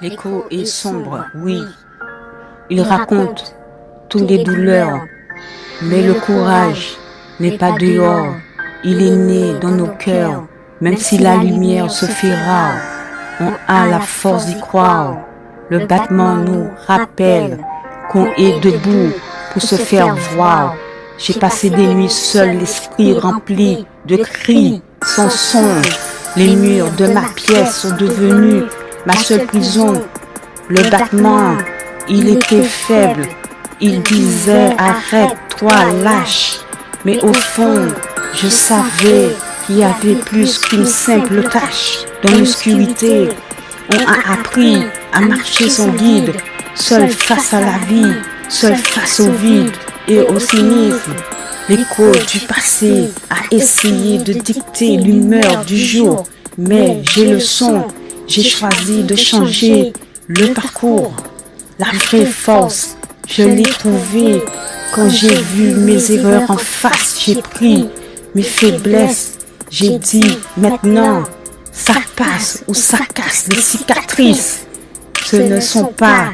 L'écho est sombre, oui. Il raconte toutes les douleurs, mais le courage n'est pas dehors. Il est né dans nos cœurs, même si la lumière se fait rare. On a la force d'y croire. Le battement nous rappelle qu'on est debout pour se faire voir. J'ai passé des nuits seul, l'esprit rempli de cris sans son. Les murs de ma pièce sont devenus ma seule prison. Le battement, il était faible. Il disait arrête-toi, lâche. Mais au fond, je savais qu'il y avait plus qu'une simple tâche. Dans l'obscurité, on a appris à marcher sans guide, seul face à la vie, seul face au vide et au cynisme. L'écho du passé a essayé de dicter l'humeur du jour, mais j'ai le son, j'ai choisi de changer le parcours. La vraie force, je l'ai trouvée quand j'ai vu mes erreurs en face, j'ai pris mes faiblesses, j'ai dit maintenant, ça passe ou ça casse les cicatrices. Ce ne sont pas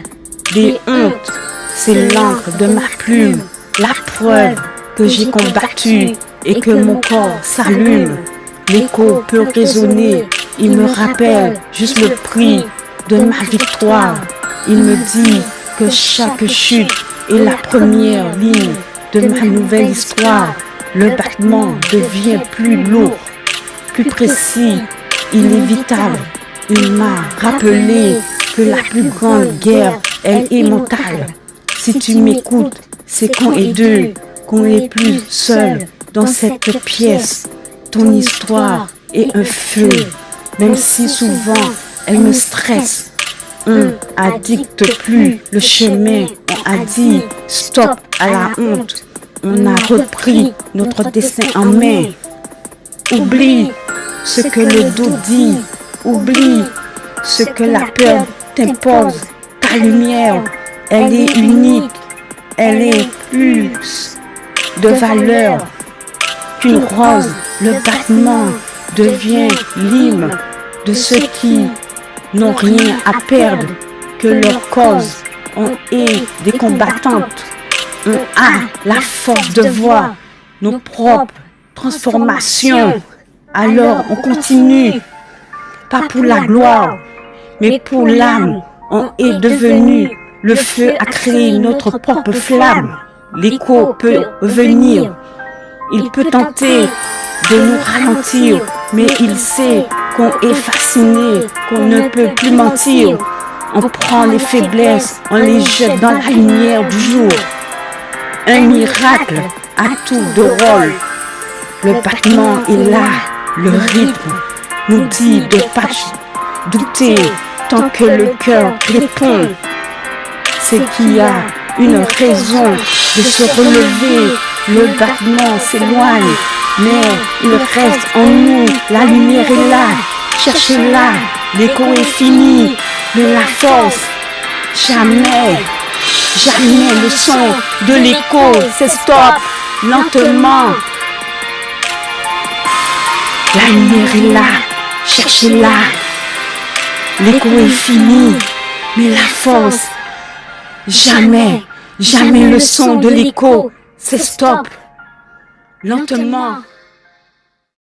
des hontes, c'est l'encre de ma plume, la preuve que j'ai combattu et que mon corps s'allume. L'écho peut résonner, il me rappelle juste le prix de ma victoire. Il me dit que chaque chute est la première ligne de ma nouvelle histoire. Le battement devient plus lourd, plus précis, inévitable. Il m'a rappelé que la plus grande guerre, elle est mentale. Si tu m'écoutes, c'est qu'on est deux, qu'on n'est plus seul dans cette pièce. Ton histoire est un feu, même si souvent elle me stresse. On addicte plus le chemin, on a dit stop à la honte. On a repris notre destin en main. Oublie ce que le dos dit, oublie ce que la peur t'impose. Ta lumière, elle est unique, elle est plus de valeur qu'une rose. Le battement devient l'hymne de ceux qui n'ont rien à perdre, que leur cause on est des combattantes. On a la force de voir nos propres transformations. Alors on continue, pas pour la gloire, mais pour l'âme. On est devenu, le feu a créé notre propre flamme. L'écho peut venir, il peut tenter de nous ralentir, mais il sait qu'on est fasciné, qu'on ne peut plus mentir. On prend les faiblesses, on les jette dans la lumière du jour. Un miracle à tour de rôle. Le battement est là, le rythme nous dit de pas douter tant que le cœur répond. C'est qu'il y a une raison de se relever. Le battement s'éloigne, mais il reste en nous. La lumière est là, cherchez-la. L'écho est fini, mais la force, jamais, jamais le son de l'écho s'estompe lentement. La lumière est là, cherchez-la. L'écho est fini, mais la force, jamais, jamais le son de l'écho s'estompe lentement.